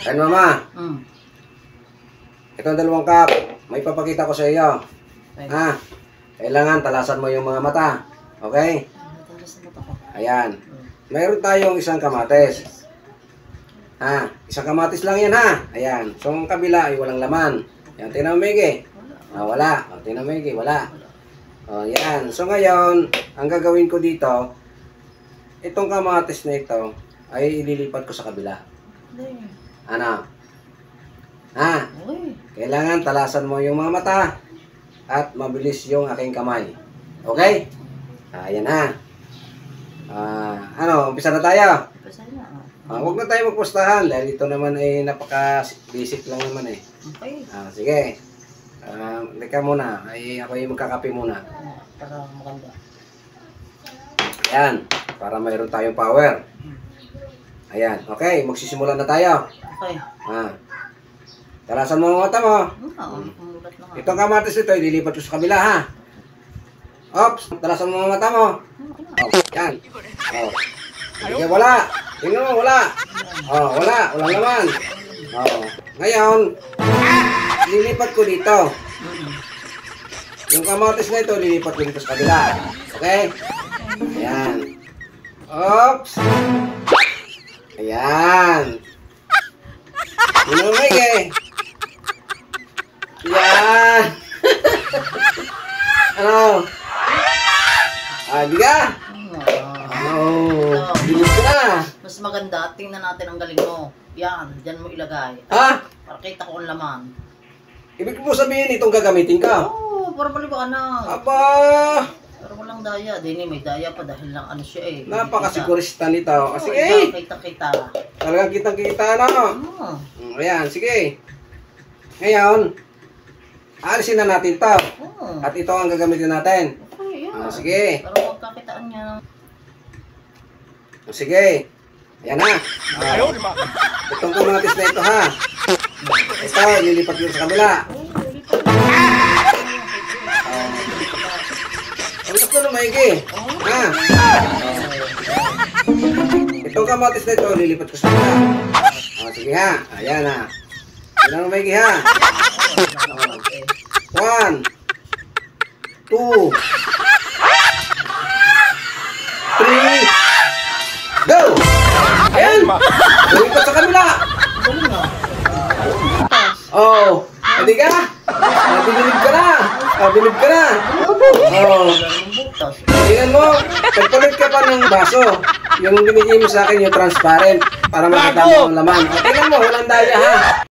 Ayan, mama. Ito ang 2 cup. May papakita ko sa iyo. Ha? Kailangan talasan mo yung mga mata. Okay? Ayan. Mayroon tayong isang kamatis. Ha? Isang kamatis lang yan, ha? Ayan. So, ang kabila ay walang laman. Ayan, tingnan mo, Miggy. Wala. Tingnan mo, Miggy. Wala. Yan. So, ngayon, ang gagawin ko dito, itong kamatis na ito, ay ililipat ko sa kabila. Ano? Ha? Kailangan talasan mo yung mga mata at mabilis yung aking kamay. Okay? Ayan, ha? Ano? Umpisa na tayo? Huwag na tayo magpustahan dahil ito naman ay napaka-basic lang naman eh. Okay. Sige. Lika muna. Ako yung magkakape muna. Para maganda. Ayan. Para mayroon tayong power. Ayan. Okay. Magsisimula na tayo. Okay. Talasan mo ang mata mo. Itong kamatis nito, ililipat ko sa kabila, ha? Ops. Talasan mo ang mata mo. Yan. Sige, wala. Tingnan mo, wala. Wala. Walang laman. Ngayon, lilipat ko dito. Yung kamatis na ito, lilipat ko dito sa kabila. Okay? Ayan. Oops. Ayan. Minumig eh. Ayan. Ano? Di ka? Bilis ko na. Mas maganda, tingnan natin ang galing mo. Yan, dyan mo ilagay. Ha? Para kita ko ang laman. Ibig mo sabihin itong gagamitin ka? Oo, para maliba ka na. Aba! Pero walang daya. Dini, may daya pa dahil lang ano siya eh. Napakasigurista nito. Sige! Sige! Kita. Talagang kitang-kita na. Ayan, sige. Ngayon, alisin na natin to. At ito ang gagamitin natin. Okay, yan. Sige. Pero magkakitaan niya ng... Sige. Ayan ha. Itong kamatis na ito ha. Ito, ililipat ko sa kabila. Ang gusto na maigi. Ha? Itong kamatis na ito, ililipat ko sa kabila. Sige ha. Ayan ha. Yan ang maigi ha. 1, 2, 3, go! Ayan! Lumipat sa kanila! Hindi ka? Bilib ka na! Bilib ka na! Tingnan mo, nagpalit ka pa ng baso. Yung binigay mo sa akin, yung transparent, para makita mo ang laman. Tingnan mo, walang daya ha!